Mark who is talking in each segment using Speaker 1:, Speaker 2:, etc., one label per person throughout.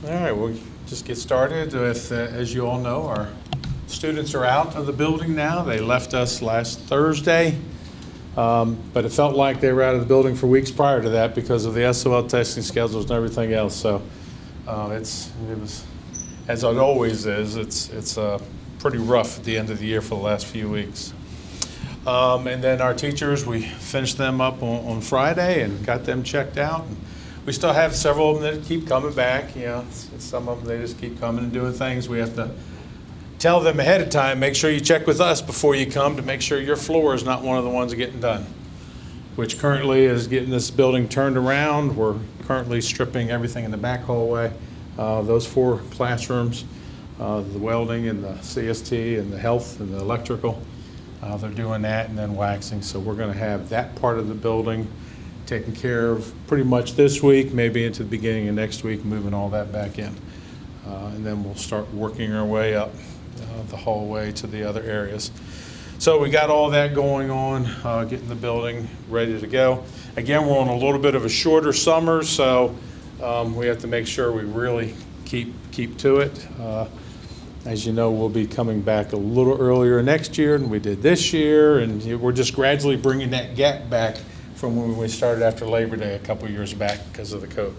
Speaker 1: All right, we'll just get started with, as you all know, our students are out of the building now. They left us last Thursday, but it felt like they were out of the building for weeks prior to that because of the SOL testing schedules and everything else. So it was, as it always is, it's pretty rough at the end of the year for the last few weeks. And then our teachers, we finished them up on Friday and got them checked out. We still have several of them that keep coming back. You know, some of them, they just keep coming and doing things. We have to tell them ahead of time, make sure you check with us before you come to make sure your floor is not one of the ones getting done, which currently is getting this building turned around. We're currently stripping everything in the back hallway. Those 4 classrooms, the welding and the CST and the health and the electrical, they're doing that and then waxing. So we're going to have that part of the building taken care of pretty much this week, maybe into the beginning of next week, moving all that back in. And then we'll start working our way up the hallway to the other areas. So we got all that going on, getting the building ready to go. Again, we're on a little bit of a shorter summer, so we have to make sure we really keep to it. As you know, we'll be coming back a little earlier next year than we did this year, and we're just gradually bringing that gap back from when we started after Labor Day a couple years back because of the COVID.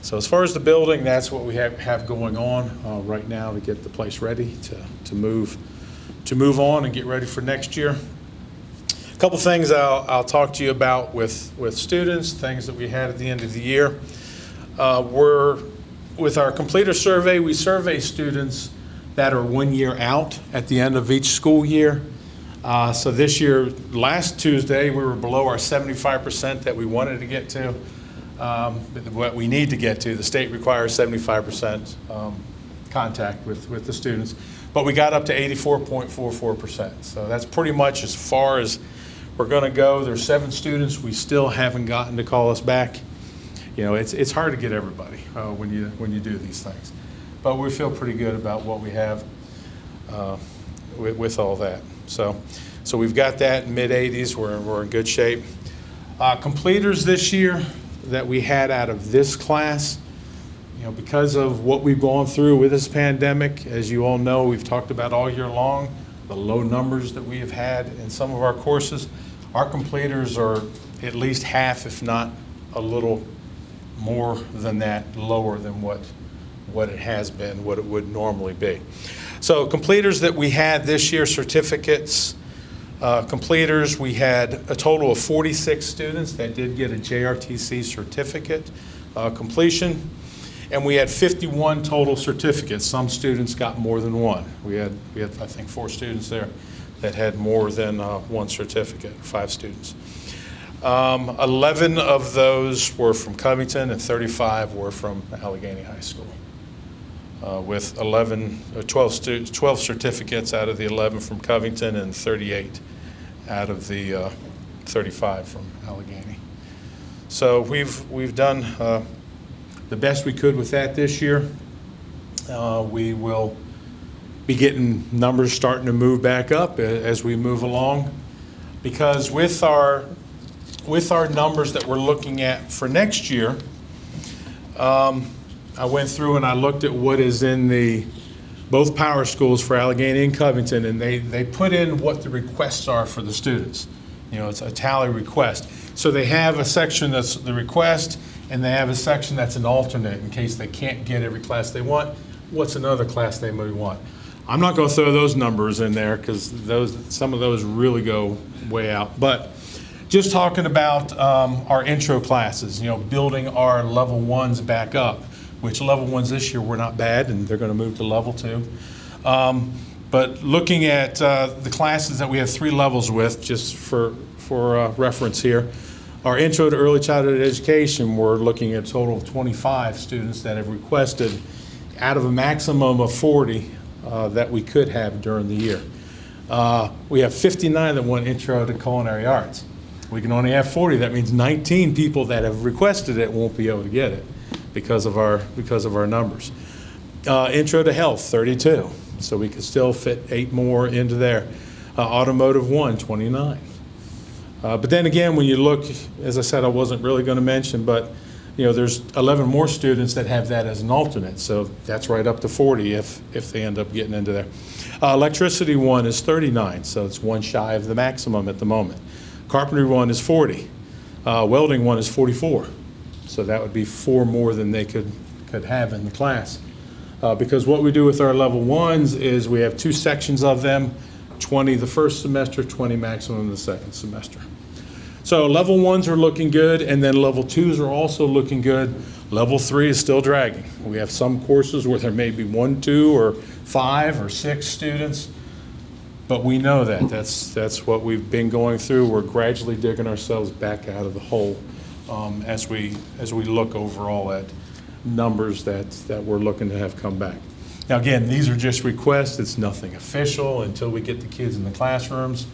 Speaker 1: So as far as the building, that's what we have going on right now to get the place ready to move on and get ready for next year. A couple things I'll talk to you about with students, things that we had at the end of the year. With our completer survey, we survey students that are 1 year out at the end of each school year. So this year, last Tuesday, we were below our 75% that we wanted to get to. What we need to get to, the state requires 75% contact with the students, but we got up to 84.44%. So that's pretty much as far as we're going to go. There's 7 students we still haven't gotten to call us back. You know, it's hard to get everybody when you do these things, but we feel pretty good about what we have with all that. So we've got that in mid-80s. We're in good shape. Completers this year that we had out of this class, you know, because of what we've gone through with this pandemic, as you all know, we've talked about all year long, the low numbers that we have had in some of our courses. Our completers are at least half, if not a little more than that, lower than what it has been, what it would normally be. So completers that we had this year, certificates, completers, we had a total of 46 students that did get a JRTC certificate completion, and we had 51 total certificates. Some students got more than one. We had I think 4 students there that had more than one certificate, 5 students. 11 of those were from Covington and 35 were from Alleghany High School. With 12 certificates out of the 11 from Covington and 38 out of the 35 from Alleghany. So we've done the best we could with that this year. We will be getting numbers starting to move back up as we move along, because with our numbers that we're looking at for next year, I went through and I looked at what is in both power schools for Alleghany and Covington, and they put in what the requests are for the students. You know, it's a tally request. So they have a section that's the request, and they have a section that's an alternate in case they can't get every class they want. What's another class they may want? I'm not going to throw those numbers in there because some of those really go way out. But just talking about our intro classes, you know, building our level 1s back up, which level 1s this year were not bad, and they're going to move to level 2. But looking at the classes that we have 3 levels with, just for reference here, our intro to early childhood education, we're looking at a total of 25 students that have requested out of a maximum of 40 that we could have during the year. We have 59 that want intro to culinary arts. We can only have 40. That means 19 people that have requested it won't be able to get it because of our numbers. Intro to health, 32. So we could still fit 8 more into there. Automotive 1, 29. But then again, when you look, as I said, I wasn't really going to mention, but there's 11 more students that have that as an alternate, so that's right up to 40 if they end up getting into there. Electricity 1 is 39, so it's one shy of the maximum at the moment. Carpentry 1 is 40. Welding 1 is 44, so that would be 4 more than they could have in the class. Because what we do with our level 1s is we have 2 sections of them, 20 the first semester, 20 maximum the second semester. So level 1s are looking good, and then level 2s are also looking good. Level 3 is still dragging. We have some courses where there may be 1, 2, or 5 or 6 students, but we know that. That's what we've been going through. We're gradually digging ourselves back out of the hole as we look overall at numbers that we're looking to have come back. Now again, these are just requests. It's nothing official until we get the kids in the classrooms.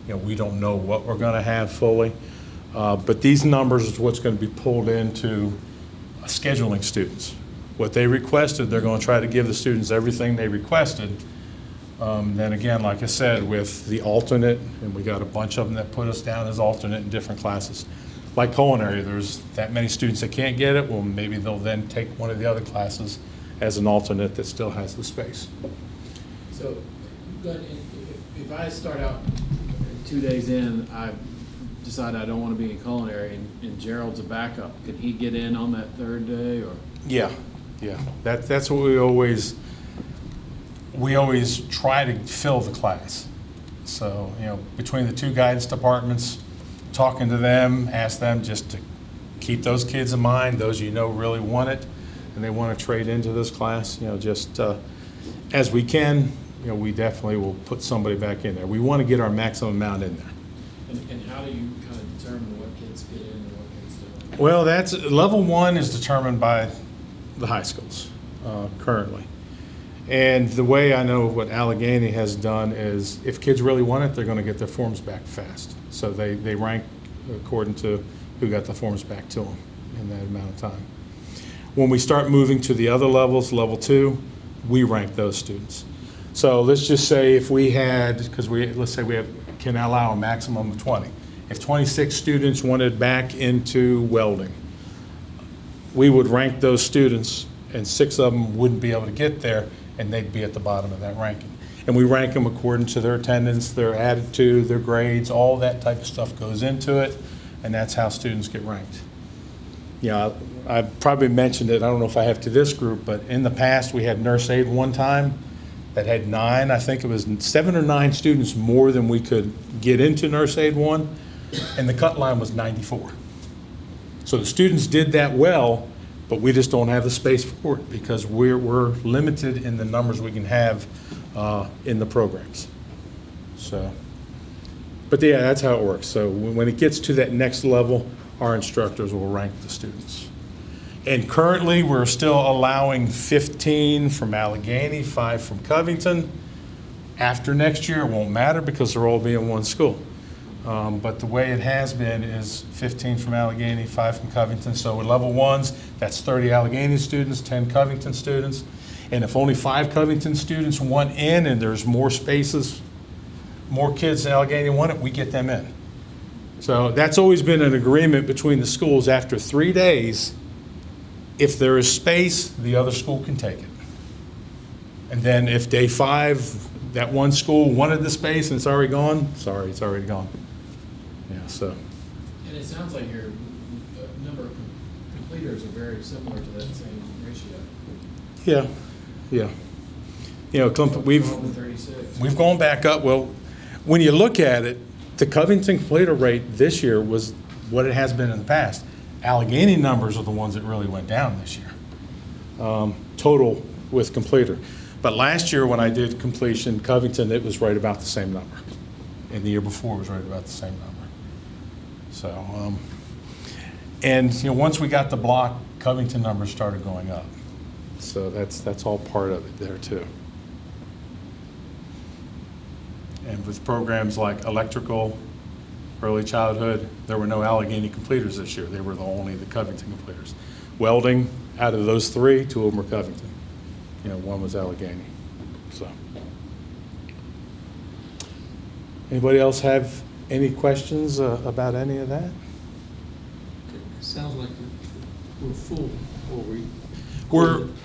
Speaker 1: We don't know what we're going to have fully, but these numbers is what's going to be pulled into scheduling students. What they requested, they're going to try to give the students everything they requested. Then again, like I said, with the alternate, and we got a bunch of them that put us down as alternate in different classes. Like culinary, there's that many students that can't get it, well, maybe they'll then take one of the other classes as an alternate that still has the space.
Speaker 2: So, Glenn, if I start out 2 days in, I decide I don't want to be in culinary, and Gerald's a backup. Can he get in on that third day, or?
Speaker 1: Yeah. That's what we always try to fill the class. So between the 2 guidance departments, talking to them, ask them just to keep those kids in mind, those really want it, and they want to trade into this class. Just as we can. We definitely will put somebody back in there. We want to get our maximum amount in there.
Speaker 2: And how do you kind of determine what kids get in and what kids don't?
Speaker 1: Well, that's level 1 is determined by the high schools currently. And the way I know what Alleghany has done is if kids really want it, they're going to get their forms back fast. So they rank according to who got the forms back to them in that amount of time. When we start moving to the other levels, level 2, we rank those students. So let's just say if we had, let's say we can allow a maximum of 20. If 26 students wanted back into welding, we would rank those students, and 6 of them wouldn't be able to get there, and they'd be at the bottom of that ranking. And we rank them according to their attendance, their attitude, their grades, all that type of stuff goes into it, and that's how students get ranked. I probably mentioned it, I don't know if I have to this group, but in the past we had nurse aide one time that had 9, I think it was 7 or 9 students more than we could get into nurse aide 1, and the cut line was 94. So the students did that well, but we just don't have the space for it because we're limited in the numbers we can have in the programs. So, but yeah, that's how it works. So when it gets to that next level, our instructors will rank the students. And currently, we're still allowing 15 from Alleghany, 5 from Covington. After next year, it won't matter because they'll all be in one school. But the way it has been is 15 from Alleghany, 5 from Covington. So with level 1s, that's 30 Alleghany students, 10 Covington students. And if only 5 Covington students want in and there's more spaces, more kids in Alleghany want it, we get them in. So that's always been an agreement between the schools. After 3 days, if there is space, the other school can take it. And then if day 5, that one school wanted the space and it's already gone, sorry, it's already gone. Yeah, so.
Speaker 2: And it sounds like your number of completers are very similar to that same ratio.
Speaker 1: Yeah. We've gone back up. Well, when you look at it, the Covington completer rate this year was what it has been in the past. Alleghany numbers are the ones that really went down this year, total with completer. But last year when I did completion, Covington, it was right about the same number. And the year before it was right about the same number. So, and once we got the block, Covington numbers started going up. So that's all part of it there too. And with programs like electrical, early childhood, there were no Alleghany completers this year. They were only the Covington completers. Welding, out of those 3, 2 of them were Covington. 1 was Alleghany. So, anybody else have any questions about any of that?
Speaker 3: Sounds like we're full, or we?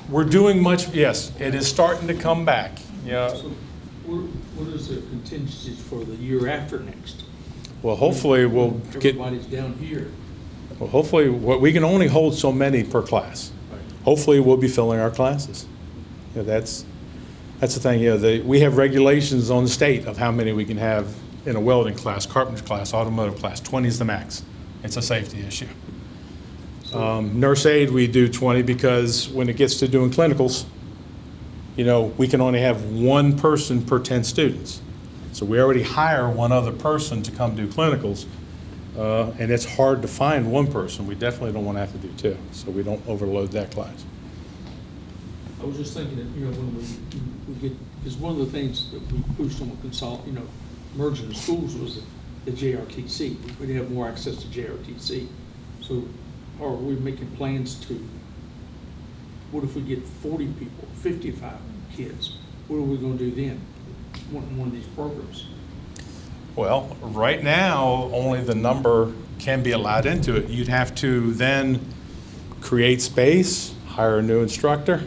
Speaker 1: We're doing much, yes, it is starting to come back. Yeah.
Speaker 3: So what is the contingencies for the year after next?
Speaker 1: Well, hopefully we'll get,
Speaker 3: Everybody's down here.
Speaker 1: well, hopefully, we can only hold so many per class. Hopefully, we'll be filling our classes. You know, that's the thing, you know, we have regulations on the state of how many we can have in a welding class, carpentry class, automotive class. 20 is the max. It's a safety issue. Nurse aide, we do 20 because when it gets to doing clinicals, you know, we can only have one person per 10 students. So we already hire one other person to come do clinicals, and it's hard to find one person. We definitely don't want to have to do two, so we don't overload that class.
Speaker 3: I was just thinking that, you know, when we get, because one of the things that we pushed on merging the schools was the JRTC. We didn't have more access to JRTC. So are we making plans to, what if we get 40 people, 55 kids? What are we going to do then? One of these programs?
Speaker 1: Well, right now, only the number can be allowed into it. You'd have to then create space, hire a new instructor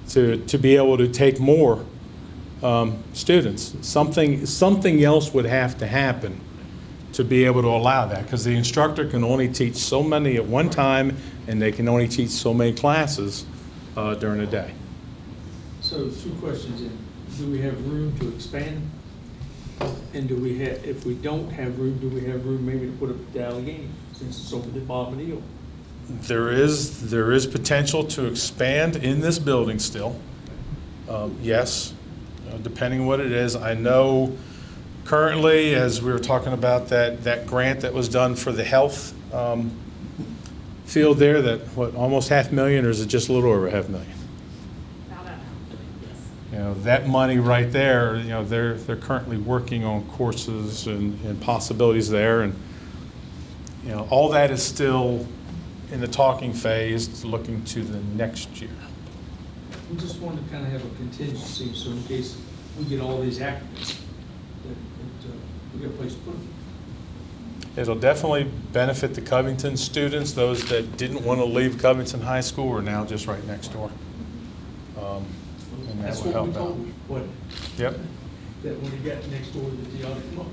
Speaker 1: to be able to take more students. Something else would have to happen to be able to allow that, because the instructor can only teach so many at one time, and they can only teach so many classes during a day.
Speaker 3: So 2 questions in. Do we have room to expand? And do we have, if we don't have room, do we have room maybe to put up the Alleghany, since it's over the bottom of the hill?
Speaker 1: There is potential to expand in this building still. Yes, depending what it is. I know currently, as we were talking about that grant that was done for the health field there, that almost $500,000, or is it just a little over $500,000? You know, that money right there, you know, they're currently working on courses and possibilities there, and you know, all that is still in the talking phase, looking to the next year.
Speaker 3: We just wanted to kind of have a contingency, so in case we get all these applicants, that we got a place to put them.
Speaker 1: It'll definitely benefit the Covington students. Those that didn't want to leave Covington High School are now just right next door. And that
Speaker 3: That's
Speaker 1: will
Speaker 3: what
Speaker 1: help
Speaker 3: we
Speaker 1: out.
Speaker 3: told them, wasn't it?
Speaker 1: Yep.
Speaker 3: That when you got next door, that you ought to come up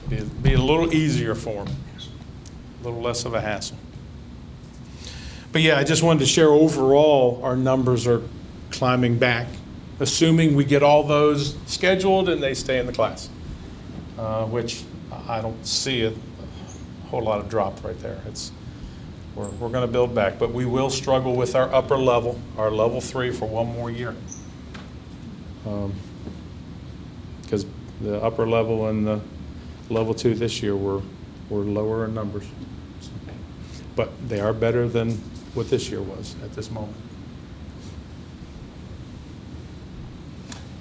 Speaker 3: here.
Speaker 1: Be a little easier for them, a little less of a hassle. But yeah, I just wanted to share overall our numbers are climbing back, assuming we get all those scheduled and they stay in the class, which I don't see a whole lot of drop right there. We're going to build back, but we will struggle with our upper level, our level 3 for one more year. Because the upper level and the level 2 this year were lower in numbers. But they are better than what this year was at this moment.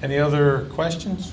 Speaker 1: Any other questions?